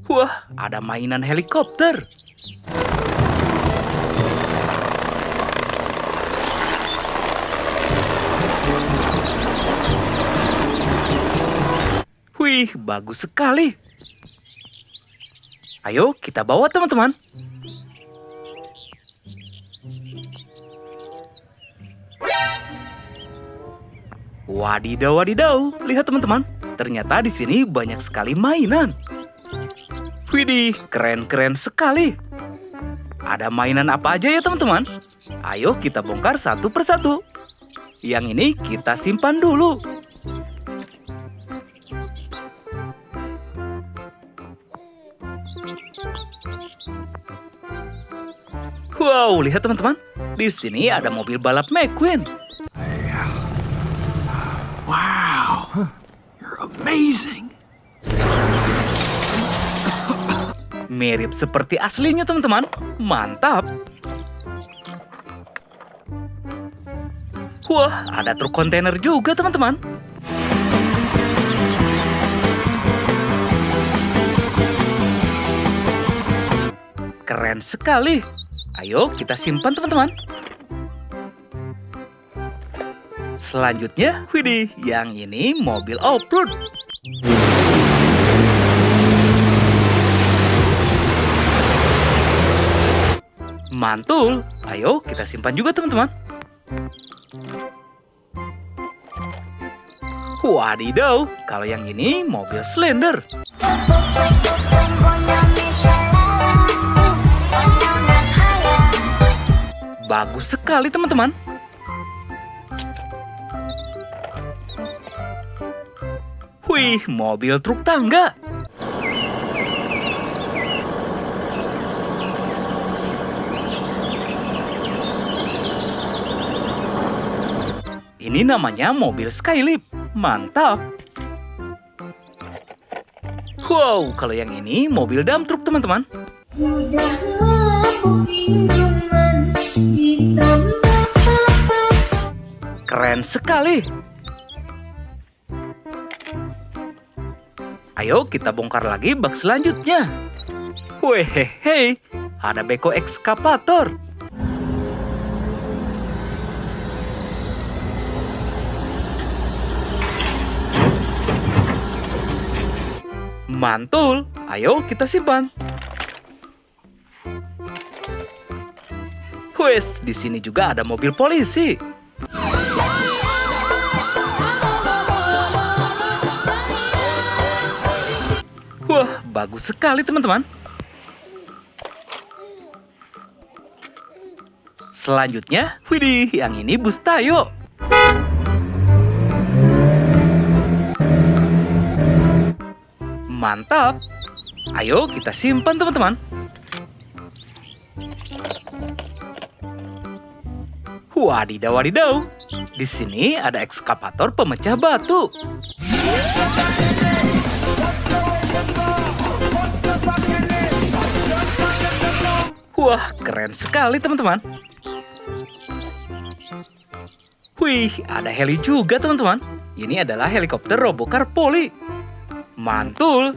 Wah, ada mainan helikopter. Wih, bagus sekali. Ayo kita bawa teman-teman. Wadidaw, wadidaw. Lihat teman-teman. Ternyata di sini banyak sekali mainan. Widih, keren-keren sekali. Ada mainan apa aja ya teman-teman? Ayo kita bongkar satu persatu. Yang ini kita simpan dulu. Wow, lihat teman-teman. Di sini ada mobil balap McQueen. Wow, you're amazing. Mirip seperti aslinya teman-teman. Mantap. Wah, ada truk kontainer juga teman-teman. Keren sekali. Ayo kita simpan teman-teman. Selanjutnya, widih, yang ini mobil off-road. Mantul. Ayo kita simpan juga teman-teman. Wadidaw, kalau yang ini mobil Slender. Bagus sekali teman-teman. Wih, mobil truk tangga. Ini namanya mobil Skylip. Mantap. Wow, kalau yang ini mobil dump truck teman-teman. Keren sekali. Ayo kita bongkar lagi bak selanjutnya. Wehehe, ada beko ekskavator. Mantul. Ayo kita simpan. Wes, di sini juga ada mobil polisi. Wah, bagus sekali teman-teman. Selanjutnya, widih, yang ini bus Tayo. Mantap. Ayo kita simpan teman-teman. Wadidaw, wadidaw. Di sini ada ekskavator pemecah batu. Wah, keren sekali teman-teman. Wih, ada heli juga teman-teman. Ini adalah helikopter Robocar Poli. Mantul.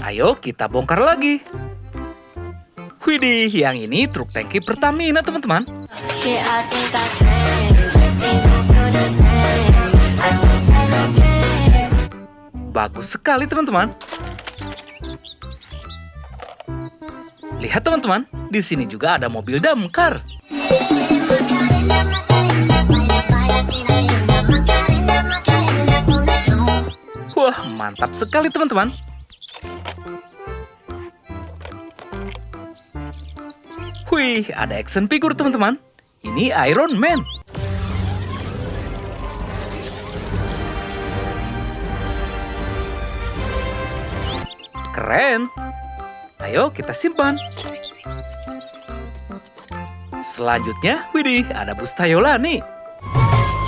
Ayo kita bongkar lagi. Widih, yang ini truk tangki Pertamina teman-teman. Bagus sekali teman-teman. Lihat teman-teman, di sini juga ada mobil damkar. Wah, mantap sekali teman-teman. Wih, ada action figure teman-teman. Ini Iron Man. Keren. Ayo kita simpan. Selanjutnya, widih, ada bus Tayolani.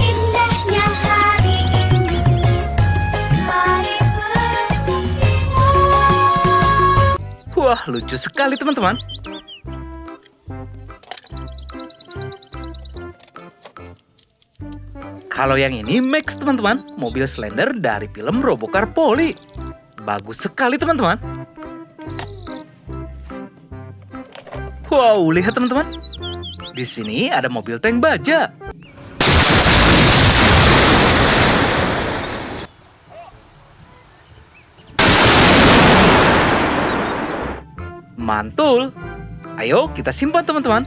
Indahnya hari ini, mari bergembira. Wah, lucu sekali teman-teman. Kalau yang ini Max, teman-teman. Mobil Slender dari film Robocar Polly. Bagus sekali, teman-teman. Wow, lihat teman-teman. Di sini ada mobil tank baja. Mantul. Ayo kita simpan, teman-teman.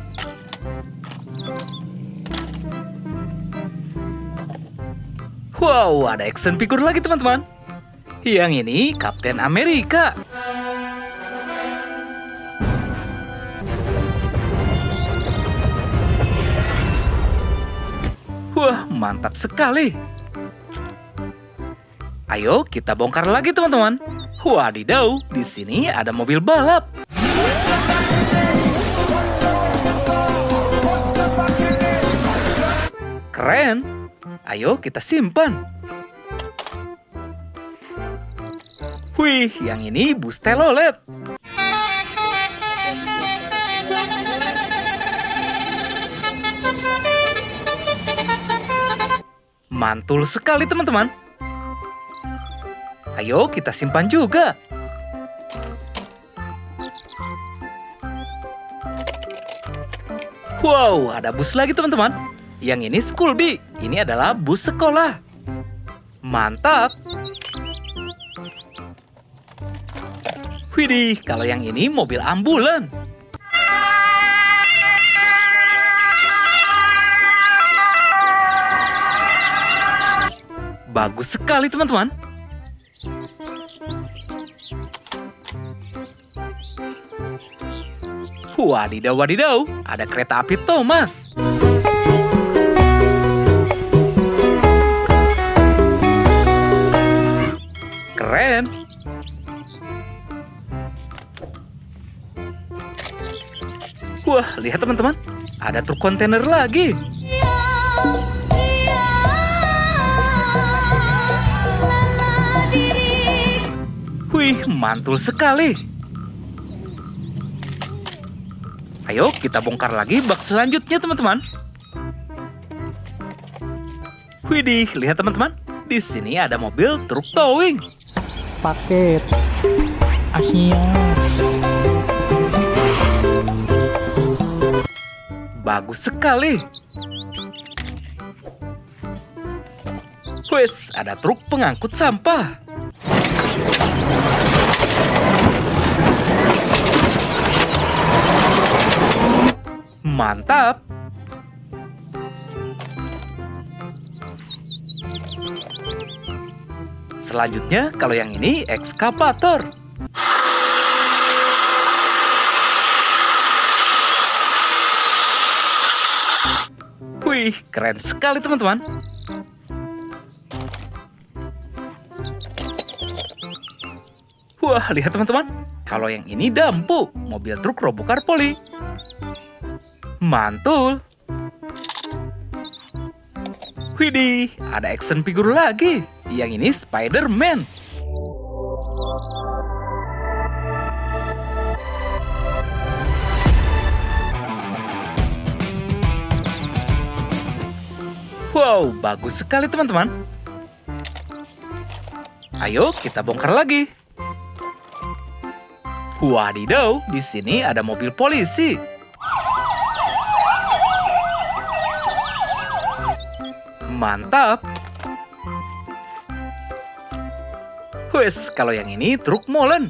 Wow, ada action figure lagi, teman-teman. Yang ini Kapten Amerika. Wah, mantap sekali. Ayo kita bongkar lagi, teman-teman. Wadidaw, di sini ada mobil balap. Keren. Ayo kita simpan. Wih, yang ini bus telolet. Mantul sekali, teman-teman. Ayo kita simpan juga. Wow, ada bus lagi, teman-teman. Yang ini school bus. Ini adalah bus sekolah. Mantap. Widih, kalau yang ini mobil ambulan. Bagus sekali, teman-teman. Wadidaw, wadidaw, ada kereta api Thomas. Keren. Wah, lihat teman-teman, ada truk kontainer lagi. Wih, mantul sekali. Ayo kita bongkar lagi bak selanjutnya, teman-teman. Widih, lihat teman-teman. Di sini ada mobil truk towing. Paket Asia. Bagus sekali. Wes, ada truk pengangkut sampah. Mantap. Selanjutnya, kalau yang ini ekskavator. Wih, keren sekali teman-teman. Wah, lihat teman-teman. Kalau yang ini Dampu, mobil truk Robocar Polly. Mantul. Widih, ada action figure lagi. Yang ini Spider-Man. Wow, bagus sekali teman-teman. Ayo kita bongkar lagi. Wadidaw, di sini ada mobil polisi. Mantap. Wes, kalau yang ini truk molen.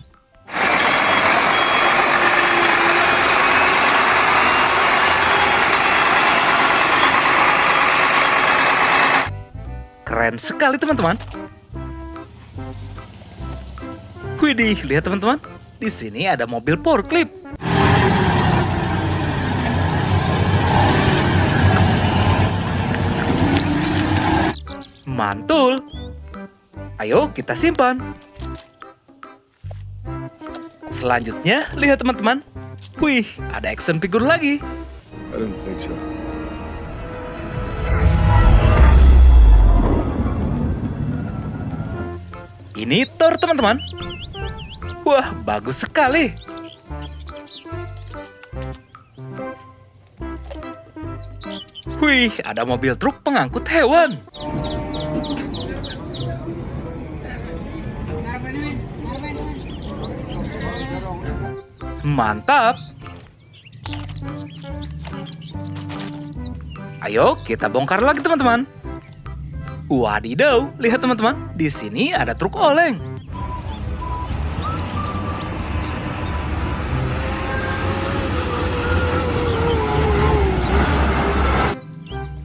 Keren sekali teman-teman. Widih, lihat teman-teman. Di sini ada mobil forklift. Mantul. Ayo kita simpan. Selanjutnya, lihat teman-teman. Wih, ada action figure lagi. I didn't think so. Ini Thor teman-teman. Wah, bagus sekali. Wih, ada mobil truk pengangkut hewan. Mantap. Ayo kita bongkar lagi teman-teman. Wadidaw, lihat teman-teman, di sini ada truk oleng.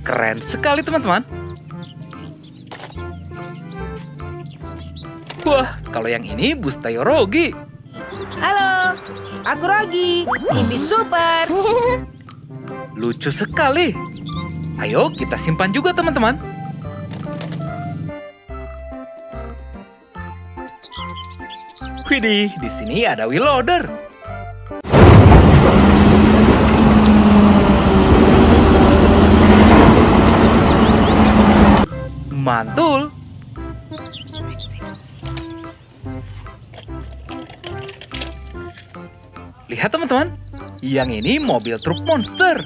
Keren sekali teman-teman. Wah, kalau yang ini bus Tayo Rogi. Halo, aku Rogi, Simbi Super. Lucu sekali. Ayo kita simpan juga teman-teman. Widih, di sini ada wheel loader. Mantul. Lihat teman-teman, yang ini mobil truk monster.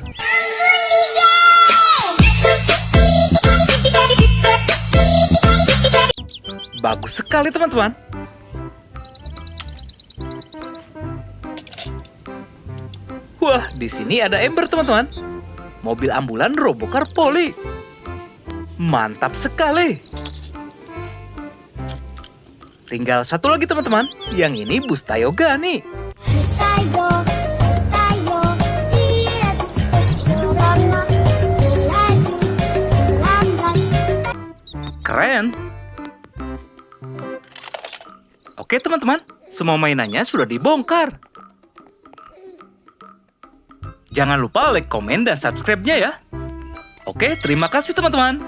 Bagus sekali teman-teman. Wah, di sini ada Ember teman-teman. Mobil ambulan Robocar Poli. Mantap sekali. Tinggal satu lagi teman-teman. Yang ini bus Tayo Gani. Tayo, tayo, tidak lama, laju, lambat. Keren. Oke teman-teman, semua mainannya sudah dibongkar. Jangan lupa like, komen, dan subscribe-nya ya. Oke, terima kasih teman-teman.